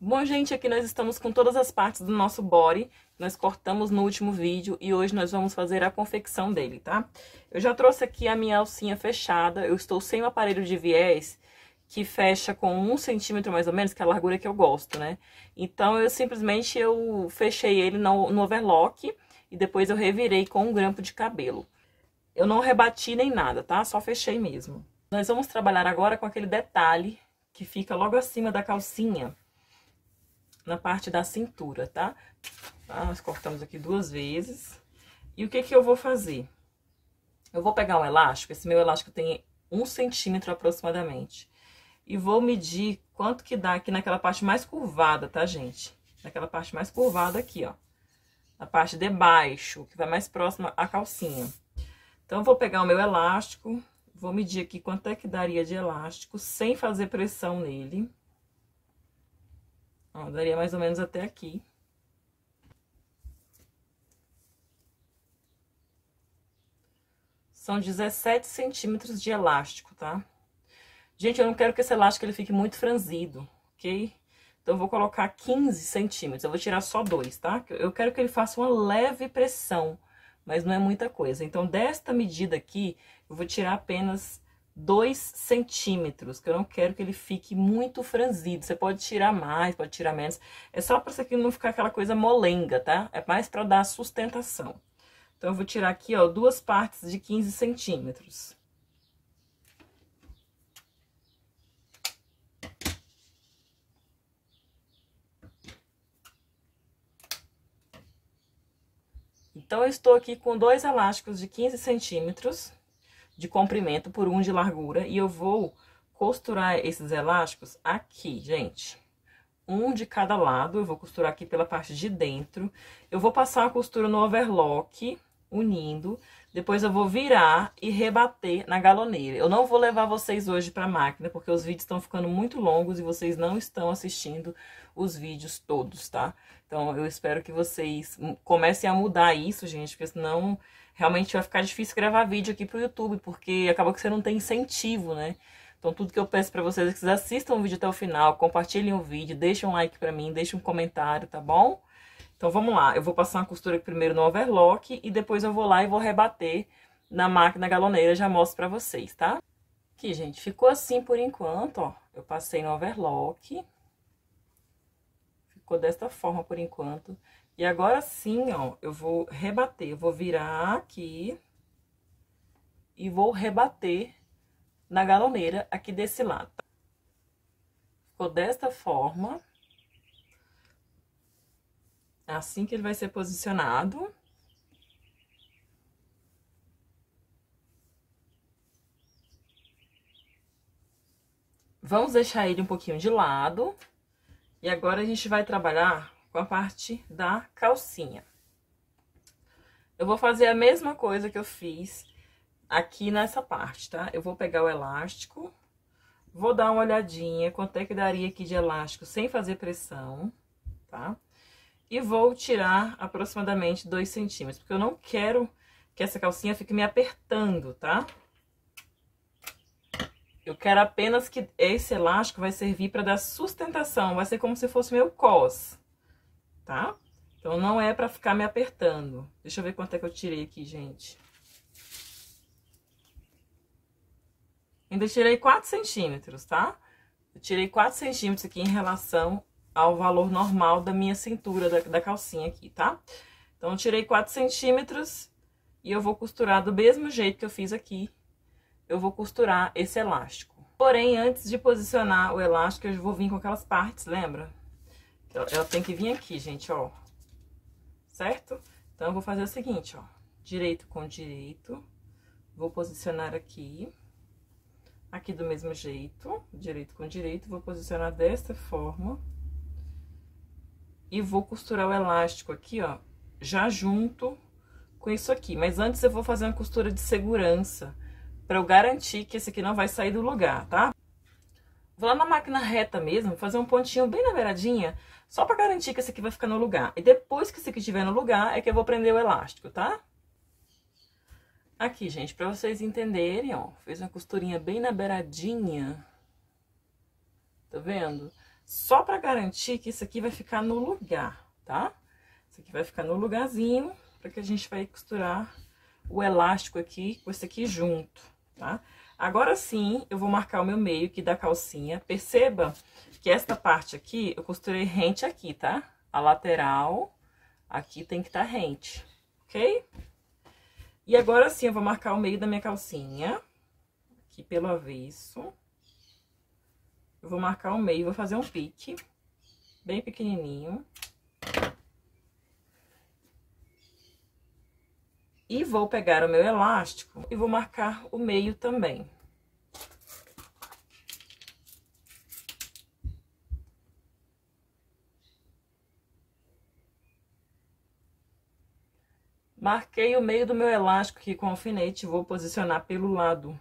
Bom, gente, aqui nós estamos com todas as partes do nosso body. Nós cortamos no último vídeo e hoje nós vamos fazer a confecção dele, tá? Eu já trouxe aqui a minha alcinha fechada. Eu estou sem o aparelho de viés, que fecha com 1 centímetro mais ou menos, que é a largura que eu gosto, né? Então, eu fechei ele no overlock e depois eu revirei com um grampo de cabelo. Eu não rebati nem nada, tá? Só fechei mesmo. Nós vamos trabalhar agora com aquele detalhe que fica logo acima da calcinha, na parte da cintura, tá? Nós cortamos aqui 2 vezes. E o que que eu vou fazer? Eu vou pegar um elástico, esse meu elástico tem 1 centímetro aproximadamente. E vou medir quanto que dá aqui naquela parte mais curvada, tá, gente? Naquela parte mais curvada aqui, ó. Na parte de baixo, que vai mais próxima à calcinha. Então, eu vou pegar o meu elástico, vou medir aqui quanto é que daria de elástico, sem fazer pressão nele. Ó, daria mais ou menos até aqui. São 17 centímetros de elástico, tá? Gente, eu não quero que esse elástico ele fique muito franzido, ok? Então, eu vou colocar 15 centímetros. Eu vou tirar só 2, tá? Eu quero que ele faça uma leve pressão, mas não é muita coisa. Então, desta medida aqui, eu vou tirar apenas 2 centímetros, que eu não quero que ele fique muito franzido. Você pode tirar mais, pode tirar menos. É só para isso aqui não ficar aquela coisa molenga, tá? É mais para dar sustentação. Então, eu vou tirar aqui, ó, 2 partes de 15 centímetros. Então, eu estou aqui com 2 elásticos de 15 centímetros de comprimento por 1 de largura. E eu vou costurar esses elásticos aqui, gente. 1 de cada lado, eu vou costurar aqui pela parte de dentro. Eu vou passar a costura no overlock, unindo. Depois eu vou virar e rebater na galoneira. Eu não vou levar vocês hoje para a máquina, porque os vídeos estão ficando muito longos e vocês não estão assistindo os vídeos todos, tá? Então, eu espero que vocês comecem a mudar isso, gente, porque senão realmente vai ficar difícil gravar vídeo aqui pro YouTube, porque acaba que você não tem incentivo, né? Então, tudo que eu peço pra vocês é que vocês assistam o vídeo até o final, compartilhem o vídeo, deixem um like pra mim, deixem um comentário, tá bom? Então, vamos lá. Eu vou passar uma costura primeiro no overlock e depois eu vou lá e vou rebater na máquina galoneira, já mostro pra vocês, tá? Aqui, gente, ficou assim por enquanto, ó. Eu passei no overlock. Ficou desta forma por enquanto. E agora sim, ó, eu vou rebater. Eu vou virar aqui e vou rebater na galoneira aqui desse lado. Ficou desta forma. É assim que ele vai ser posicionado. Vamos deixar ele um pouquinho de lado. E agora a gente vai trabalhar com a parte da calcinha. Eu vou fazer a mesma coisa que eu fiz aqui nessa parte, tá? Eu vou pegar o elástico, vou dar uma olhadinha quanto é que daria aqui de elástico sem fazer pressão, tá? E vou tirar aproximadamente 2 centímetros, porque eu não quero que essa calcinha fique me apertando, tá? Eu quero apenas que esse elástico vai servir para dar sustentação, vai ser como se fosse meu cos, tá? Então, não é para ficar me apertando. Deixa eu ver quanto é que eu tirei aqui, gente. Ainda tirei 4 centímetros, tá? Eu tirei 4 centímetros aqui em relação ao valor normal da minha cintura da calcinha aqui, tá? Então, eu tirei 4 centímetros e eu vou costurar do mesmo jeito que eu fiz aqui. Eu vou costurar esse elástico. Porém, antes de posicionar o elástico, eu vou vir com aquelas partes, lembra? Ela tem que vir aqui, gente, ó. Certo? Então, eu vou fazer o seguinte, ó. Direito com direito. Vou posicionar aqui. Aqui do mesmo jeito. Direito com direito. Vou posicionar desta forma. E vou costurar o elástico aqui, ó. Já junto com isso aqui. Mas antes eu vou fazer uma costura de segurança, pra eu garantir que esse aqui não vai sair do lugar, tá? Vou lá na máquina reta mesmo, fazer um pontinho bem na beiradinha, só pra garantir que esse aqui vai ficar no lugar. E depois que esse aqui estiver no lugar, é que eu vou prender o elástico, tá? Aqui, gente, pra vocês entenderem, ó, fiz uma costurinha bem na beiradinha. Tá vendo? Só pra garantir que isso aqui vai ficar no lugar, tá? Isso aqui vai ficar no lugarzinho, pra que a gente vai costurar o elástico aqui com esse aqui junto, tá? Agora sim, eu vou marcar o meu meio aqui da calcinha. Perceba que esta parte aqui, eu costurei rente aqui, tá? A lateral aqui tem que estar rente, ok? E agora sim, eu vou marcar o meio da minha calcinha, aqui pelo avesso. Eu vou marcar o meio, vou fazer um pique, bem pequenininho. E vou pegar o meu elástico e vou marcar o meio também. Marquei o meio do meu elástico aqui com alfinete, vou posicionar pelo lado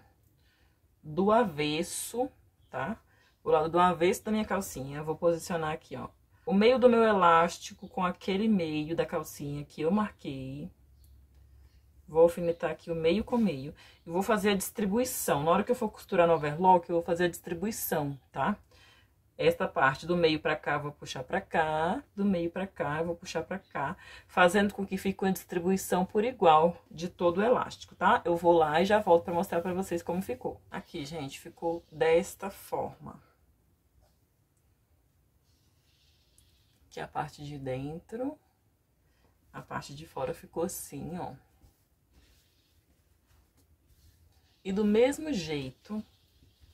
do avesso, tá? O lado do avesso da minha calcinha, vou posicionar aqui, ó. O meio do meu elástico com aquele meio da calcinha que eu marquei. Vou alfinetar aqui o meio com meio. E vou fazer a distribuição. Na hora que eu for costurar no overlock, eu vou fazer a distribuição, tá? Esta parte do meio pra cá, eu vou puxar pra cá. Do meio pra cá, eu vou puxar pra cá. Fazendo com que fique uma distribuição por igual de todo o elástico, tá? Eu vou lá e já volto pra mostrar pra vocês como ficou. Aqui, gente, ficou desta forma. Aqui a parte de dentro. A parte de fora ficou assim, ó. E do mesmo jeito,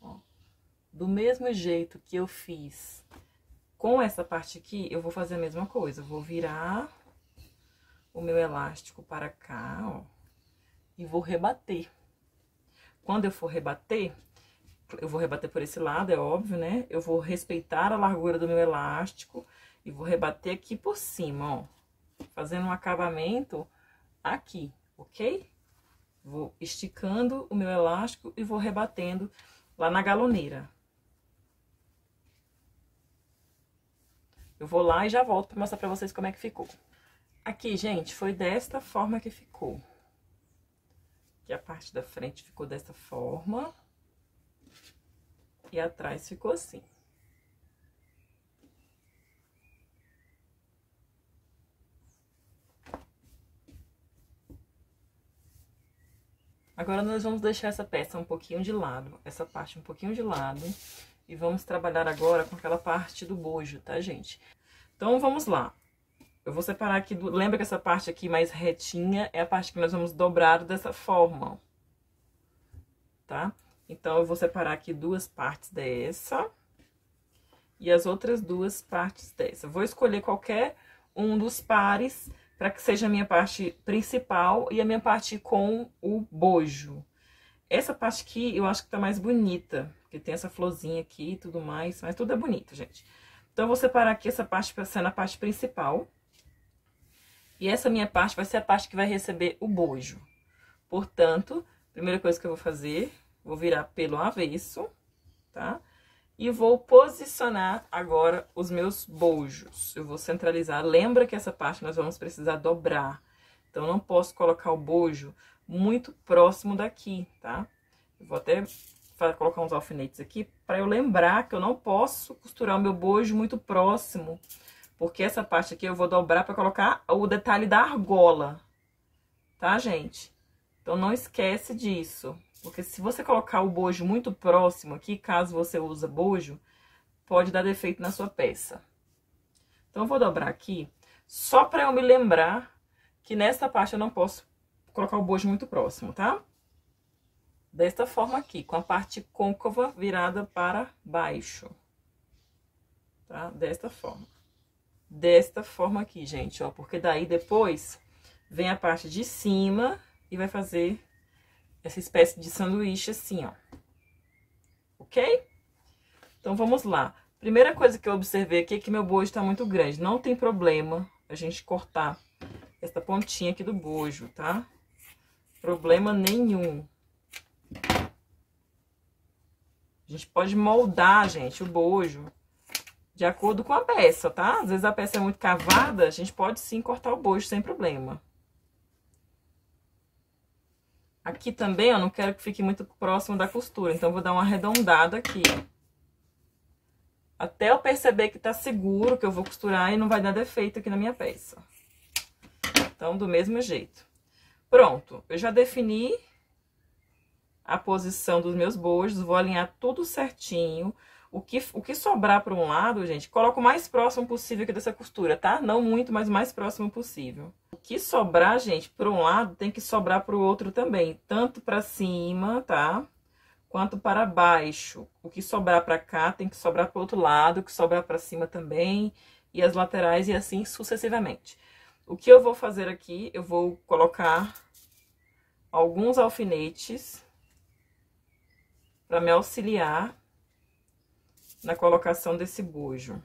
ó, do mesmo jeito que eu fiz com essa parte aqui, eu vou fazer a mesma coisa. Eu vou virar o meu elástico para cá, ó, e vou rebater. Quando eu for rebater, eu vou rebater por esse lado, é óbvio, né? Eu vou respeitar a largura do meu elástico e vou rebater aqui por cima, ó, fazendo um acabamento aqui, ok? Vou esticando o meu elástico e vou rebatendo lá na galoneira. Eu vou lá e já volto para mostrar para vocês como é que ficou. Aqui, gente, foi desta forma que ficou. Aqui a parte da frente ficou desta forma. E atrás ficou assim. Agora, nós vamos deixar essa peça um pouquinho de lado, essa parte um pouquinho de lado. E vamos trabalhar agora com aquela parte do bojo, tá, gente? Então, vamos lá. Eu vou separar aqui, lembra que essa parte aqui mais retinha é a parte que nós vamos dobrar dessa forma, ó. Tá? Então, eu vou separar aqui duas partes dessa. E as outras duas partes dessa. Vou escolher qualquer um dos pares para que seja a minha parte principal e a minha parte com o bojo. Essa parte aqui eu acho que tá mais bonita, porque tem essa florzinha aqui e tudo mais, mas tudo é bonito, gente. Então, eu vou separar aqui essa parte para ser a parte principal. E essa minha parte vai ser a parte que vai receber o bojo. Portanto, a primeira coisa que eu vou fazer, vou virar pelo avesso, tá? E vou posicionar agora os meus bojos. Eu vou centralizar. Lembra que essa parte nós vamos precisar dobrar. Então, eu não posso colocar o bojo muito próximo daqui, tá? Eu vou até colocar uns alfinetes aqui para eu lembrar que eu não posso costurar o meu bojo muito próximo. Porque essa parte aqui eu vou dobrar para colocar o detalhe da argola. Tá, gente? Então, não esquece disso. Porque se você colocar o bojo muito próximo aqui, caso você use bojo, pode dar defeito na sua peça. Então, eu vou dobrar aqui, só para eu me lembrar que nessa parte eu não posso colocar o bojo muito próximo, tá? Desta forma aqui, com a parte côncava virada para baixo. Tá? Desta forma. Desta forma aqui, gente, ó. Porque daí depois vem a parte de cima e vai fazer essa espécie de sanduíche assim, ó. Ok? Então, vamos lá. Primeira coisa que eu observei aqui é que meu bojo tá muito grande. Não tem problema a gente cortar essa pontinha aqui do bojo, tá? Problema nenhum. A gente pode moldar, gente, o bojo de acordo com a peça, tá? Às vezes a peça é muito cavada, a gente pode sim cortar o bojo sem problema. Aqui também, ó, não quero que fique muito próximo da costura, então, vou dar uma arredondada aqui. até eu perceber que tá seguro, que eu vou costurar e não vai dar defeito aqui na minha peça. Então, do mesmo jeito. Pronto, eu já defini a posição dos meus bojos, vou alinhar tudo certinho. O que sobrar para um lado, gente, coloco o mais próximo possível aqui dessa costura, tá? Não muito, mas o mais próximo possível. O que sobrar, gente, para um lado, tem que sobrar para o outro também. Tanto para cima, tá? Quanto para baixo. O que sobrar para cá, tem que sobrar para o outro lado. O que sobrar para cima também. E as laterais e assim sucessivamente. O que eu vou fazer aqui, eu vou colocar alguns alfinetes para me auxiliar na colocação desse bojo.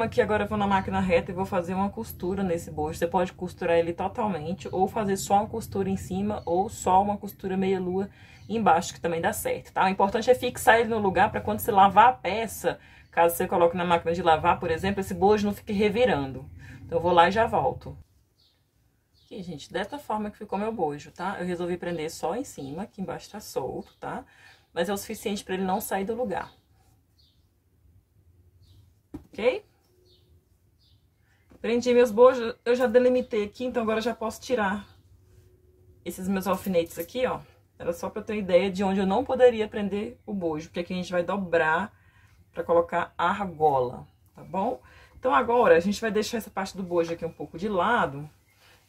Aqui agora eu vou na máquina reta e vou fazer uma costura nesse bojo. Você pode costurar ele totalmente, ou fazer só uma costura em cima, ou só uma costura meia lua embaixo, que também dá certo, tá? O importante é fixar ele no lugar para quando você lavar a peça, caso você coloque na máquina de lavar, por exemplo, esse bojo não fique revirando. Então eu vou lá e já volto. Aqui, gente, dessa forma que ficou meu bojo, tá? Eu resolvi prender só em cima, aqui embaixo tá solto, tá? Mas é o suficiente para ele não sair do lugar. Ok? Prendi meus bojos, eu já delimitei aqui, então agora eu já posso tirar esses meus alfinetes aqui, ó. Era só pra eu ter ideia de onde eu não poderia prender o bojo, porque aqui a gente vai dobrar pra colocar a argola, tá bom? Então agora a gente vai deixar essa parte do bojo aqui um pouco de lado.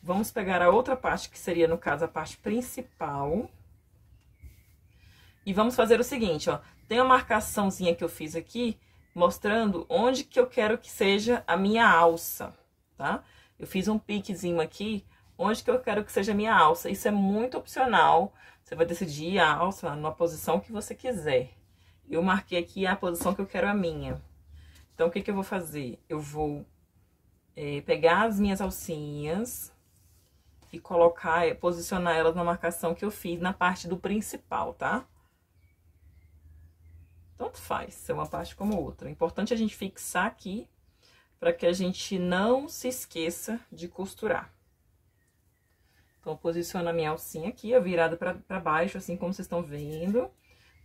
Vamos pegar a outra parte, que seria, no caso, a parte principal. E vamos fazer o seguinte, ó. Tem uma marcaçãozinha que eu fiz aqui, mostrando onde que eu quero que seja a minha alça, tá? Eu fiz um piquezinho aqui, onde que eu quero que seja a minha alça. Isso é muito opcional. Você vai decidir a alça numa posição que você quiser. Eu marquei aqui a posição que eu quero a minha. Então, o que que eu vou fazer? Eu vou pegar as minhas alcinhas e colocar, posicionar elas na marcação que eu fiz na parte do principal, tá? Tanto faz, ser uma parte como outra. O importante é a gente fixar aqui, para que a gente não se esqueça de costurar. Então, posiciono a minha alcinha aqui, ó, virada pra baixo, assim como vocês estão vendo,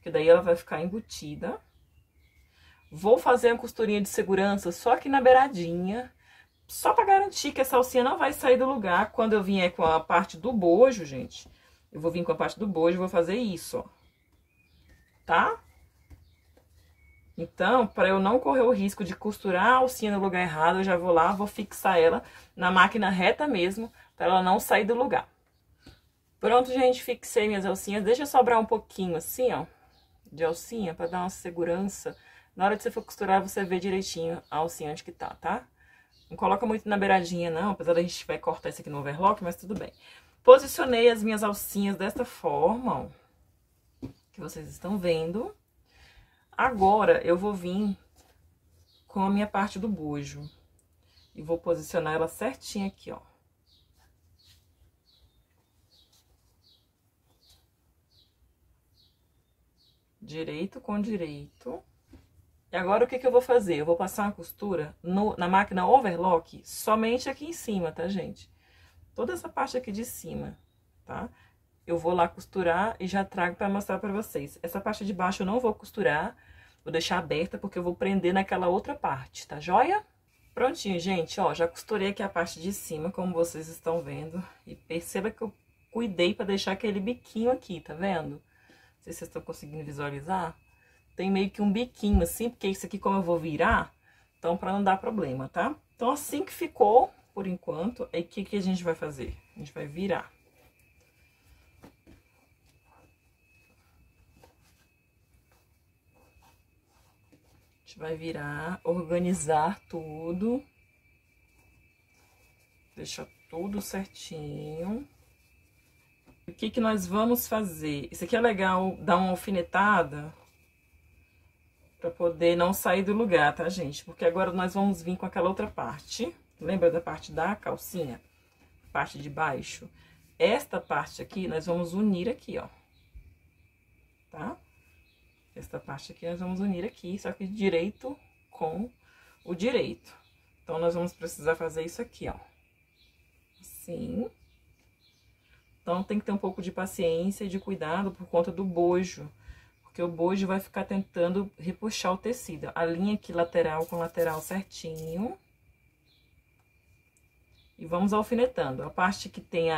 que daí ela vai ficar embutida. Vou fazer uma costurinha de segurança só aqui na beiradinha, só pra garantir que essa alcinha não vai sair do lugar. Quando eu vier com a parte do bojo, gente, eu vou vir com a parte do bojo e vou fazer isso, ó. Tá? Então, para eu não correr o risco de costurar a alcinha no lugar errado, eu já vou lá, vou fixar ela na máquina reta mesmo, para ela não sair do lugar. Pronto, gente, fixei minhas alcinhas. Deixa sobrar um pouquinho assim, ó, de alcinha, para dar uma segurança. Na hora que você for costurar, você vê direitinho a alcinha onde que tá? Não coloca muito na beiradinha, não, apesar da gente vai cortar isso aqui no overlock, mas tudo bem. Posicionei as minhas alcinhas desta forma, ó, que vocês estão vendo. Agora, eu vou vir com a minha parte do bojo. E vou posicionar ela certinha aqui, ó. Direito com direito. E agora, o que que eu vou fazer? Eu vou passar uma costura na máquina overlock somente aqui em cima, tá, gente? Toda essa parte aqui de cima, tá? Eu vou lá costurar e já trago pra mostrar pra vocês. Essa parte de baixo eu não vou costurar, vou deixar aberta porque eu vou prender naquela outra parte, tá joia? Prontinho, gente, ó, já costurei aqui a parte de cima, como vocês estão vendo. E perceba que eu cuidei pra deixar aquele biquinho aqui, tá vendo? Não sei se vocês estão conseguindo visualizar. Tem meio que um biquinho assim, porque isso aqui como eu vou virar, então pra não dar problema, tá? Então assim que ficou, por enquanto, aí o que que a gente vai fazer? A gente vai virar. A gente vai virar, organizar tudo. Deixa tudo certinho. O que que nós vamos fazer? Isso aqui é legal, dar uma alfinetada pra poder não sair do lugar, tá, gente? Porque agora nós vamos vir com aquela outra parte. Lembra da parte da calcinha? Parte de baixo. Esta parte aqui, nós vamos unir aqui, ó. Tá? Esta parte aqui nós vamos unir aqui, só que direito com o direito. Então, nós vamos precisar fazer isso aqui, ó. Assim. Então, tem que ter um pouco de paciência e de cuidado por conta do bojo. porque o bojo vai ficar tentando repuxar o tecido. A linha aqui lateral com lateral certinho. E vamos alfinetando. A parte que tem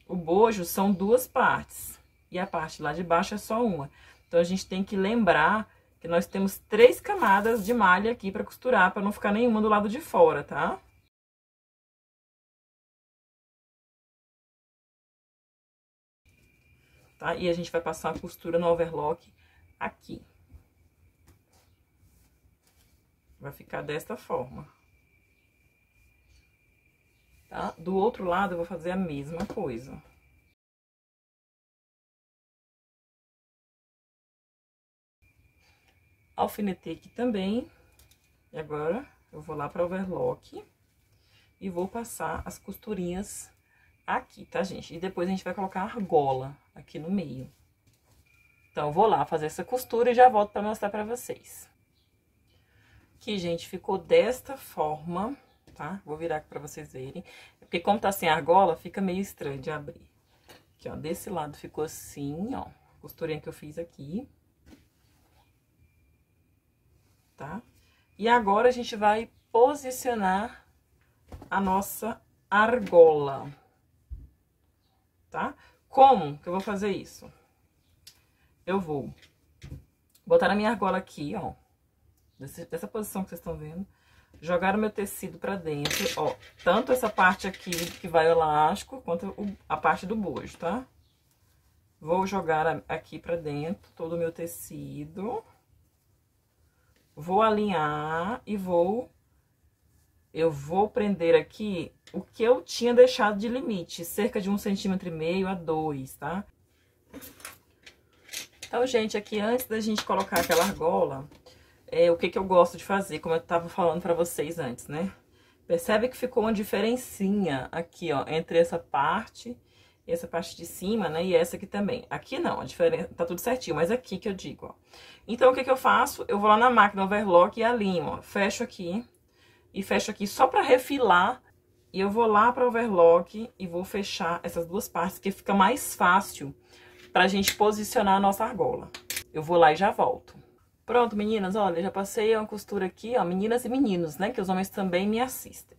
o bojo são duas partes. E a parte lá de baixo é só uma. Então, a gente tem que lembrar que nós temos 3 camadas de malha aqui pra costurar, pra não ficar nenhuma do lado de fora, tá? Tá? E a gente vai passar a costura no overlock aqui. Vai ficar desta forma. Tá? Do outro lado, eu vou fazer a mesma coisa. Alfinetei aqui também. E agora, eu vou lá para o overlock e vou passar as costurinhas aqui, tá, gente? E depois a gente vai colocar a argola aqui no meio. Então, eu vou lá fazer essa costura e já volto para mostrar para vocês. Aqui, gente, ficou desta forma, tá? Vou virar aqui para vocês verem. Porque como tá sem argola, fica meio estranho de abrir. Aqui, ó, desse lado ficou assim, ó. Costurinha que eu fiz aqui. Tá? E agora, a gente vai posicionar a nossa argola, tá? Como que eu vou fazer isso? Eu vou botar a minha argola aqui, ó, dessa posição que vocês estão vendo, jogar o meu tecido pra dentro, ó, tanto essa parte aqui que vai o elástico, quanto a parte do bojo, tá? Vou jogar aqui pra dentro todo o meu tecido. Vou alinhar e eu vou prender aqui o que eu tinha deixado de limite, cerca de 1,5 cm a 2, tá? Então, gente, aqui antes da gente colocar aquela argola, o que eu gosto de fazer, como eu tava falando pra vocês antes, né? Percebe que ficou uma diferencinha aqui, ó, entre essa parte de cima, né, e essa aqui também. Aqui não, a diferença tá tudo certinho, mas aqui que eu digo, ó. Então, o que eu faço? Eu vou lá na máquina overlock e alinho, ó, fecho aqui e fecho aqui só pra refilar. E eu vou lá pra overlock e vou fechar essas duas partes, que fica mais fácil pra gente posicionar a nossa argola. Eu vou lá e já volto. Pronto, meninas, olha, já passei uma costura aqui, ó, meninas e meninos, né, que os homens também me assistem.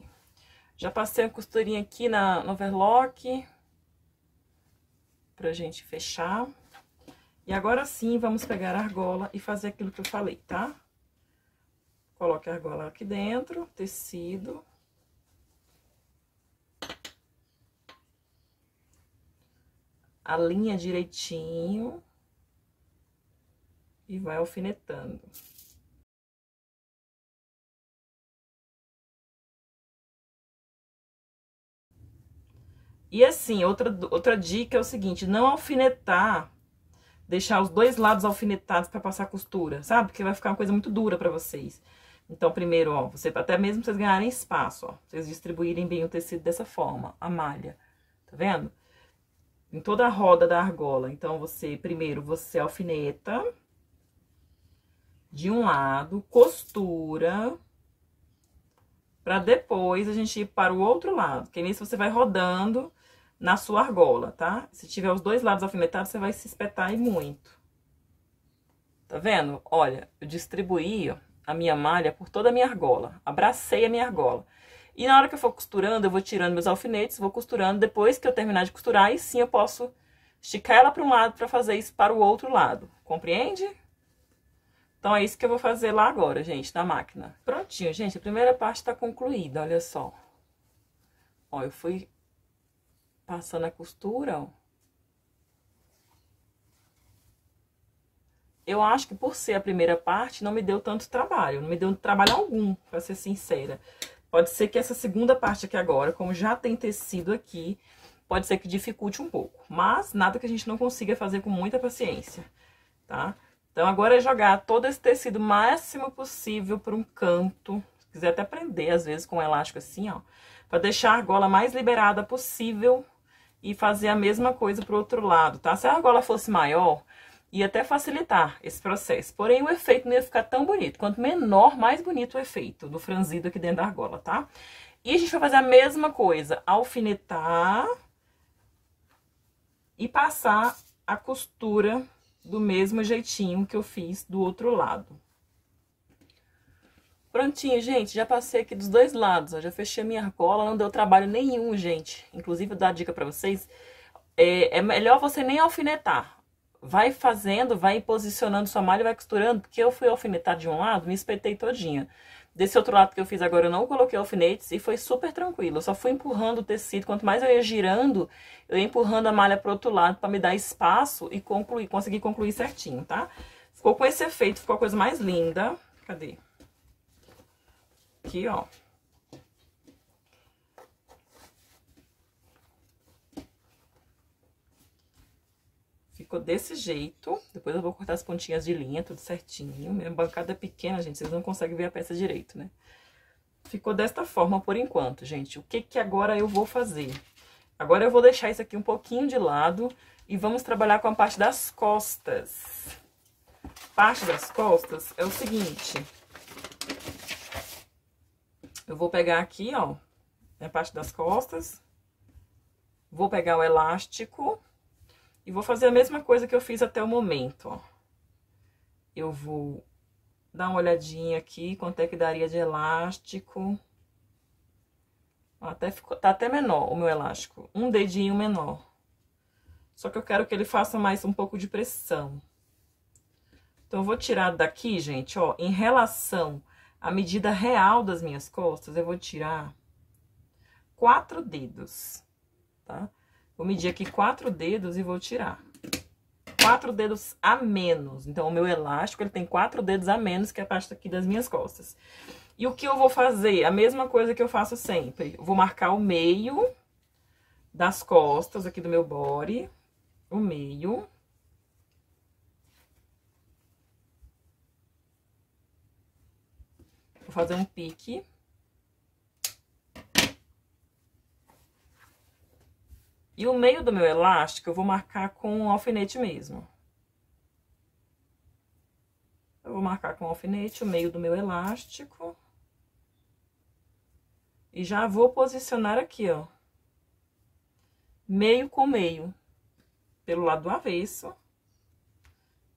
Já passei uma costurinha aqui no overlock pra gente fechar. E agora sim, vamos pegar a argola e fazer aquilo que eu falei, tá? Coloque a argola aqui dentro, tecido. Alinha direitinho. E vai alfinetando. E assim, outra dica é o seguinte, não alfinetar, deixar os dois lados alfinetados pra passar costura, sabe? Porque vai ficar uma coisa muito dura pra vocês. Então, primeiro, ó, até mesmo vocês ganharem espaço, ó, vocês distribuírem bem o tecido dessa forma, a malha, tá vendo? Em toda a roda da argola. Então, primeiro você alfineta de um lado, costura, pra depois a gente ir para o outro lado, que nisso você vai rodando na sua argola, tá? Se tiver os dois lados alfinetados, você vai se espetar aí muito. Tá vendo? Olha, eu distribuí, ó, a minha malha por toda a minha argola. Abracei a minha argola. E na hora que eu for costurando, eu vou tirando meus alfinetes, vou costurando. Depois que eu terminar de costurar, aí sim eu posso esticar ela para um lado para fazer isso para o outro lado. Compreende? Então, é isso que eu vou fazer lá agora, gente, na máquina. Prontinho, gente, a primeira parte tá concluída, olha só. Ó, eu fui passando a costura, ó. Eu acho que por ser a primeira parte, não me deu tanto trabalho, não me deu trabalho algum, pra ser sincera. Pode ser que essa segunda parte aqui agora, como já tem tecido aqui, pode ser que dificulte um pouco. Mas nada que a gente não consiga fazer com muita paciência, tá? Então, agora é jogar todo esse tecido o máximo possível para um canto. Se quiser até prender, às vezes, com um elástico assim, ó. Pra deixar a argola mais liberada possível e fazer a mesma coisa pro outro lado, tá? Se a argola fosse maior, ia até facilitar esse processo. Porém, o efeito não ia ficar tão bonito. Quanto menor, mais bonito o efeito do franzido aqui dentro da argola, tá? E a gente vai fazer a mesma coisa. Alfinetar e passar a costura do mesmo jeitinho que eu fiz do outro lado. Prontinho, gente, já passei aqui dos dois lados, ó, já fechei a minha argola, não deu trabalho nenhum, gente. Inclusive, vou dar a dica pra vocês, é melhor você nem alfinetar. Vai fazendo, vai posicionando sua malha e vai costurando, porque eu fui alfinetar de um lado, me espetei todinha. Desse outro lado que eu fiz agora, eu não coloquei alfinetes e foi super tranquilo. Eu só fui empurrando o tecido, quanto mais eu ia girando, eu ia empurrando a malha pro outro lado pra me dar espaço e conseguir concluir certinho, tá? Ficou com esse efeito, ficou a coisa mais linda. Cadê? Aqui, ó. Ficou desse jeito. Depois eu vou cortar as pontinhas de linha, tudo certinho. Minha bancada é pequena, gente, vocês não conseguem ver a peça direito, né? Ficou desta forma por enquanto, gente. O que que agora eu vou fazer? Agora eu vou deixar isso aqui um pouquinho de lado e vamos trabalhar com a parte das costas. Parte das costas é o seguinte. Eu vou pegar aqui, ó, a parte das costas. Vou pegar o elástico. E vou fazer a mesma coisa que eu fiz até o momento, ó. Eu vou dar uma olhadinha aqui, quanto é que daria de elástico. Tá até menor o meu elástico, um dedinho menor. Só que eu quero que ele faça mais um pouco de pressão. Então, eu vou tirar daqui, gente, ó, em relação à medida real das minhas costas, eu vou tirar 4 dedos, tá? Vou medir aqui 4 dedos e vou tirar. 4 dedos a menos. Então, o meu elástico, ele tem 4 dedos a menos que a parte aqui das minhas costas. E o que eu vou fazer? A mesma coisa que eu faço sempre. Eu vou marcar o meio das costas aqui do meu body. O meio. Vou fazer um pique. E o meio do meu elástico eu vou marcar com um alfinete mesmo. Eu vou marcar com um alfinete o meio do meu elástico. E já vou posicionar aqui, ó. Meio com meio. Pelo lado do avesso.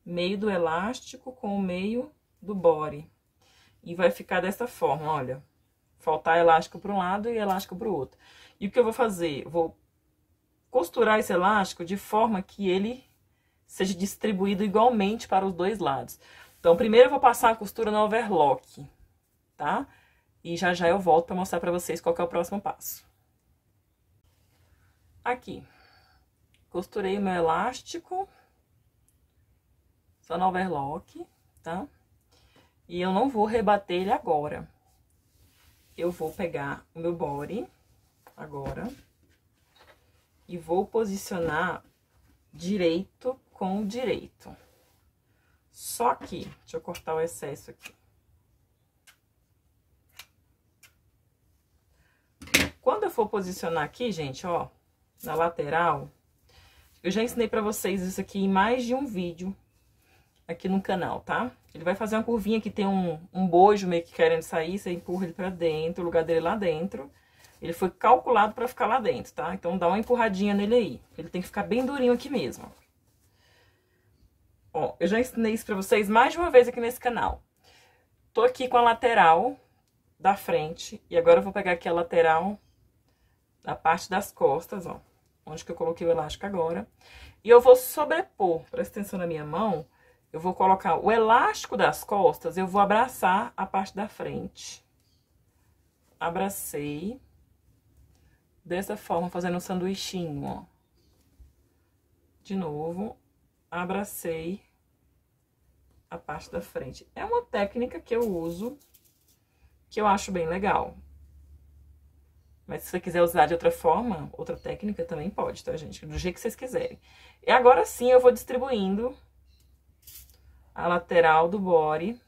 Meio do elástico com o meio do body. E vai ficar dessa forma, olha. Faltar elástico para um lado e elástico para o outro. E o que eu vou fazer? Eu vou costurar esse elástico de forma que ele seja distribuído igualmente para os dois lados. Então, primeiro eu vou passar a costura no overlock, tá? E já já eu volto para mostrar para vocês qual que é o próximo passo. Aqui, costurei o meu elástico, só no overlock, tá? E eu não vou rebater ele agora. Eu vou pegar o meu body agora. E vou posicionar direito com direito. Só que, deixa eu cortar o excesso aqui. Quando eu for posicionar aqui, gente, ó, na lateral, eu já ensinei pra vocês isso aqui em mais de um vídeo aqui no canal, tá? Ele vai fazer uma curvinha que tem um bojo meio que querendo sair, você empurra ele pra dentro, o lugar dele lá dentro. Ele foi calculado pra ficar lá dentro, tá? Então, dá uma empurradinha nele aí. Ele tem que ficar bem durinho aqui mesmo. Ó, eu já ensinei isso pra vocês mais de uma vez aqui nesse canal. Tô aqui com a lateral da frente. E agora eu vou pegar aqui a lateral da parte das costas, ó. Onde que eu coloquei o elástico agora. E eu vou sobrepor, presta atenção na minha mão. Eu vou colocar o elástico das costas, eu vou abraçar a parte da frente. Abracei. Dessa forma, fazendo um sanduichinho, ó. De novo, abracei a parte da frente. É uma técnica que eu uso, que eu acho bem legal. Mas se você quiser usar de outra forma, outra técnica também pode, tá, gente? Do jeito que vocês quiserem. E agora sim, eu vou distribuindo a lateral do body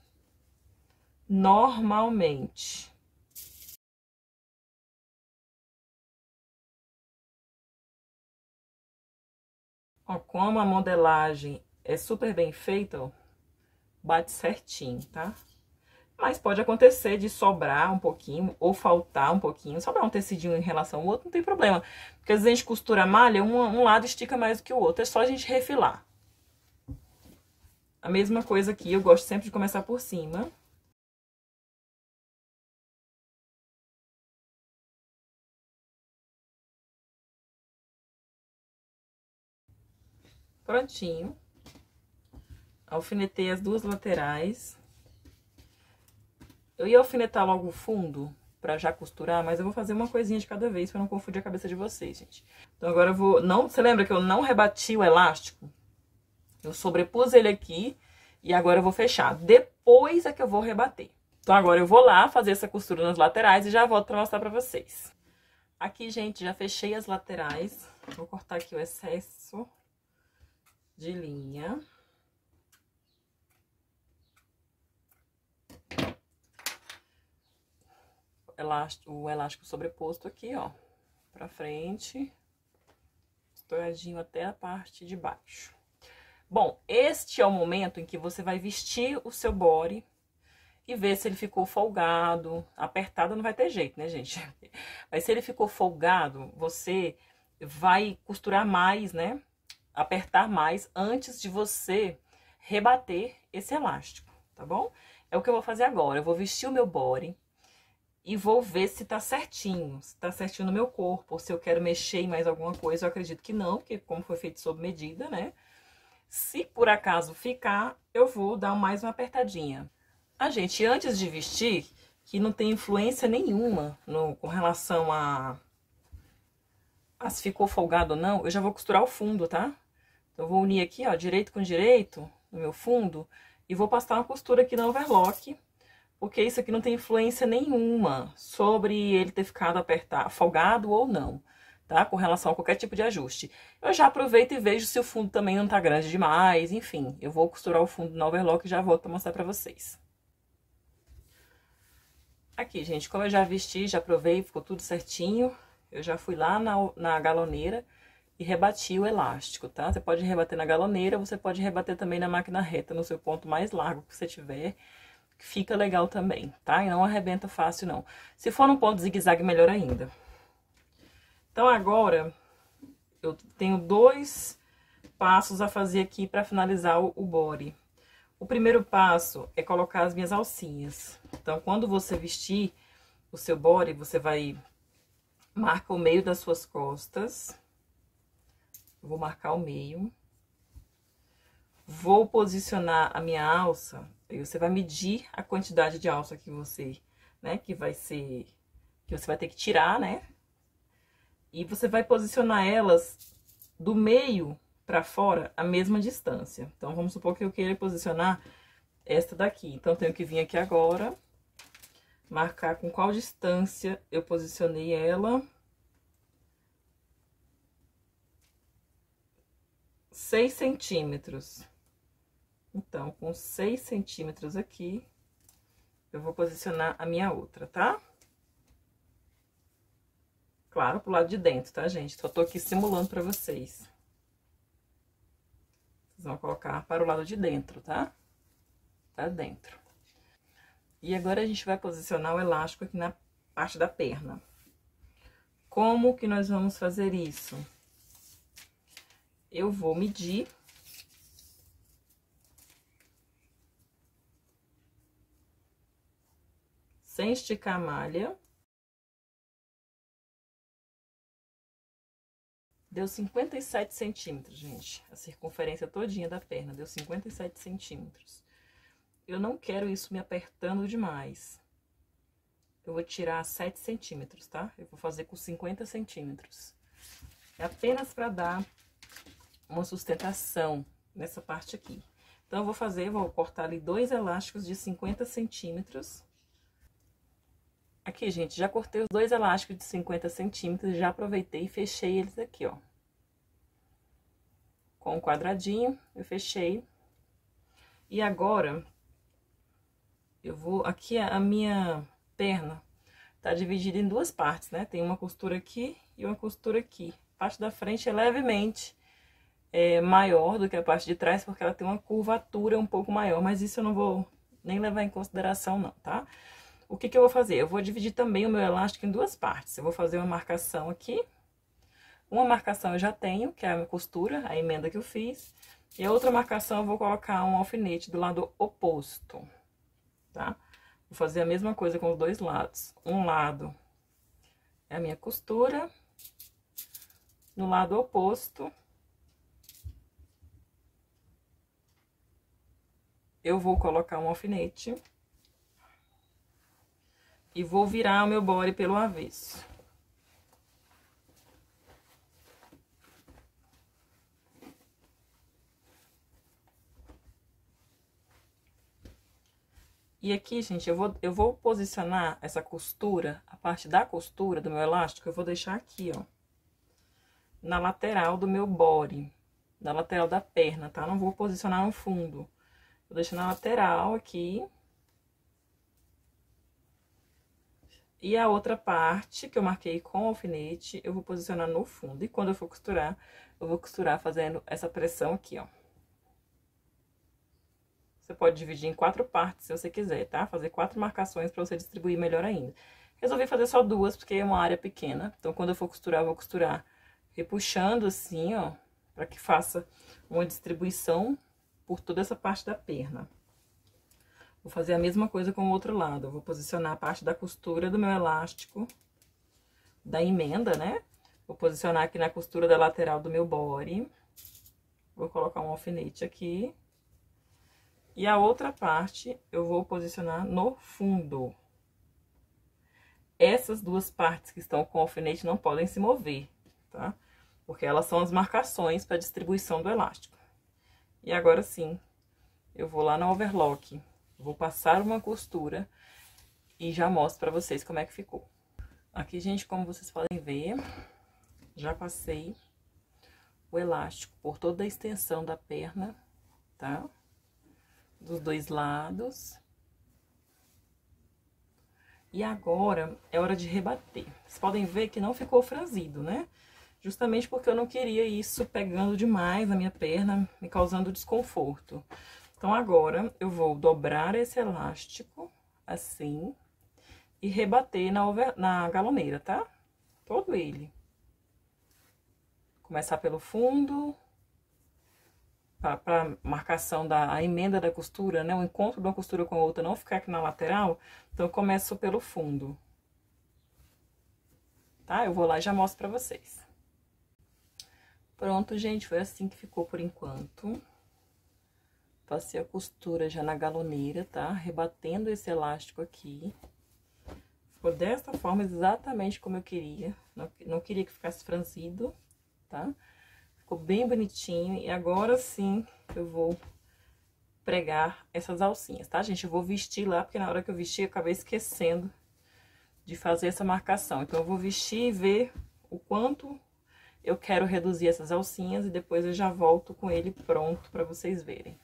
normalmente. Ó, como a modelagem é super bem feita, ó, bate certinho, tá? Mas pode acontecer de sobrar um pouquinho ou faltar um pouquinho. Sobrar um tecidinho em relação ao outro, não tem problema. Porque às vezes a gente costura a malha, um lado estica mais do que o outro. É só a gente refilar. A mesma coisa aqui, eu gosto sempre de começar por cima. Prontinho. Alfinetei as duas laterais. Eu ia alfinetar logo o fundo pra já costurar, mas eu vou fazer uma coisinha de cada vez pra não confundir a cabeça de vocês, gente. Então agora eu vou... Você lembra que eu não rebati o elástico? Eu sobrepus ele aqui e agora eu vou fechar. Depois é que eu vou rebater. Então agora eu vou lá fazer essa costura nas laterais e já volto pra mostrar pra vocês. Aqui, gente, já fechei as laterais. Vou cortar aqui o excesso de linha. O elástico sobreposto aqui, ó, pra frente, estouradinho até a parte de baixo. Bom, este é o momento em que você vai vestir o seu body e ver se ele ficou folgado. Apertado não vai ter jeito, né, gente? Mas se ele ficou folgado, você vai costurar mais, né? Apertar mais antes de você rebater esse elástico, tá bom? É o que eu vou fazer agora. Eu vou vestir o meu body e vou ver se tá certinho, se tá certinho no meu corpo, ou se eu quero mexer em mais alguma coisa. Eu acredito que não, porque como foi feito sob medida, né? Se por acaso ficar, eu vou dar mais uma apertadinha. Gente, antes de vestir, que não tem influência nenhuma com relação a se ficou folgado ou não, eu já vou costurar o fundo, tá? Então, eu vou unir aqui, ó, direito com direito, no meu fundo, e vou passar uma costura aqui no overlock, porque isso aqui não tem influência nenhuma sobre ele ter ficado folgado ou não, tá? Com relação a qualquer tipo de ajuste. Eu já aproveito e vejo se o fundo também não tá grande demais, enfim. Eu vou costurar o fundo no overlock e já volto pra mostrar pra vocês. Aqui, gente, como eu já vesti, já provei, ficou tudo certinho. Eu já fui lá na galoneira e rebati o elástico, tá? Você pode rebater na galoneira, você pode rebater também na máquina reta, no seu ponto mais largo que você tiver. Fica legal também, tá? E não arrebenta fácil, não. Se for num ponto zigue-zague, melhor ainda. Então, agora, eu tenho 2 passos a fazer aqui pra finalizar o body. O primeiro passo é colocar as minhas alcinhas. Então, quando você vestir o seu body, você vai marcar o meio das suas costas. Eu vou marcar o meio. Vou posicionar a minha alça. Aí você vai medir a quantidade de alça que você, né, que você vai ter que tirar, né? E você vai posicionar elas do meio pra fora a mesma distância. Então, vamos supor que eu queira posicionar esta daqui. Então, eu tenho que vir aqui agora, marcar com qual distância eu posicionei ela. 6 centímetros. Então, com 6 centímetros aqui, eu vou posicionar a minha outra, tá? Claro, pro lado de dentro, tá, gente? Só tô aqui simulando pra vocês. Vocês vão colocar para o lado de dentro, tá? Tá dentro. E agora a gente vai posicionar o elástico aqui na parte da perna. Como que nós vamos fazer isso? Eu vou medir. Sem esticar a malha. Deu 57 centímetros, gente. A circunferência todinha da perna deu 57 centímetros. Eu não quero isso me apertando demais. Eu vou tirar 7 centímetros, tá? Eu vou fazer com 50 centímetros. É apenas para dar uma sustentação nessa parte aqui. Então, eu vou cortar ali 2 elásticos de 50 centímetros. Aqui, gente, já cortei os 2 elásticos de 50 centímetros, já aproveitei e fechei eles aqui, ó. Com um quadradinho, eu fechei. E agora, eu vou... Aqui, a minha perna tá dividida em 2 partes, né? Tem uma costura aqui e uma costura aqui. A parte da frente é levemente maior do que a parte de trás, porque ela tem uma curvatura um pouco maior, mas isso eu não vou nem levar em consideração, não, tá? O que que eu vou fazer? Eu vou dividir também o meu elástico em 2 partes. Eu vou fazer uma marcação aqui. Uma marcação eu já tenho, que é a costura, a emenda que eu fiz. E a outra marcação eu vou colocar um alfinete do lado oposto, tá? Vou fazer a mesma coisa com os dois lados. Um lado é a minha costura, no lado oposto eu vou colocar um alfinete e vou virar o meu body pelo avesso. E aqui, gente, eu vou posicionar essa costura, a parte da costura do meu elástico, eu vou deixar aqui, ó, na lateral do meu body, na lateral da perna, tá? Não vou posicionar no fundo. Vou deixar na lateral aqui. E a outra parte que eu marquei com alfinete, eu vou posicionar no fundo. E quando eu for costurar, eu vou costurar fazendo essa pressão aqui, ó. Você pode dividir em 4 partes, se você quiser, tá? Fazer 4 marcações pra você distribuir melhor ainda. Resolvi fazer só 2, porque é uma área pequena. Então, quando eu for costurar, eu vou costurar repuxando assim, ó, pra que faça uma distribuição por toda essa parte da perna. Vou fazer a mesma coisa com o outro lado. Eu vou posicionar a parte da costura do meu elástico, da emenda, né? Vou posicionar aqui na costura da lateral do meu body. Vou colocar um alfinete aqui. E a outra parte eu vou posicionar no fundo. Essas duas partes que estão com o alfinete não podem se mover, tá? Porque elas são as marcações para distribuição do elástico. E agora sim, eu vou lá na overlock, vou passar uma costura e já mostro pra vocês como é que ficou. Aqui, gente, como vocês podem ver, já passei o elástico por toda a extensão da perna, tá? Dos dois lados. E agora é hora de rebater. Vocês podem ver que não ficou franzido, né? Justamente porque eu não queria isso pegando demais na minha perna, me causando desconforto. Então, agora, eu vou dobrar esse elástico, assim, e rebater na galoneira, tá? Todo ele. Começar pelo fundo, pra marcação da emenda da costura, né? O encontro de uma costura com a outra não ficar aqui na lateral, então eu começo pelo fundo. Tá? Eu vou lá e já mostro pra vocês. Pronto, gente, foi assim que ficou por enquanto. Passei a costura já na galoneira, tá? Rebatendo esse elástico aqui. Ficou dessa forma, exatamente como eu queria. Não queria que ficasse franzido, tá? Ficou bem bonitinho. E agora sim, eu vou pregar essas alcinhas, tá, gente? Eu vou vestir lá, porque na hora que eu vestir, eu acabei esquecendo de fazer essa marcação. Então, eu vou vestir e ver o quanto eu quero reduzir essas alcinhas e depois eu já volto com ele pronto pra vocês verem.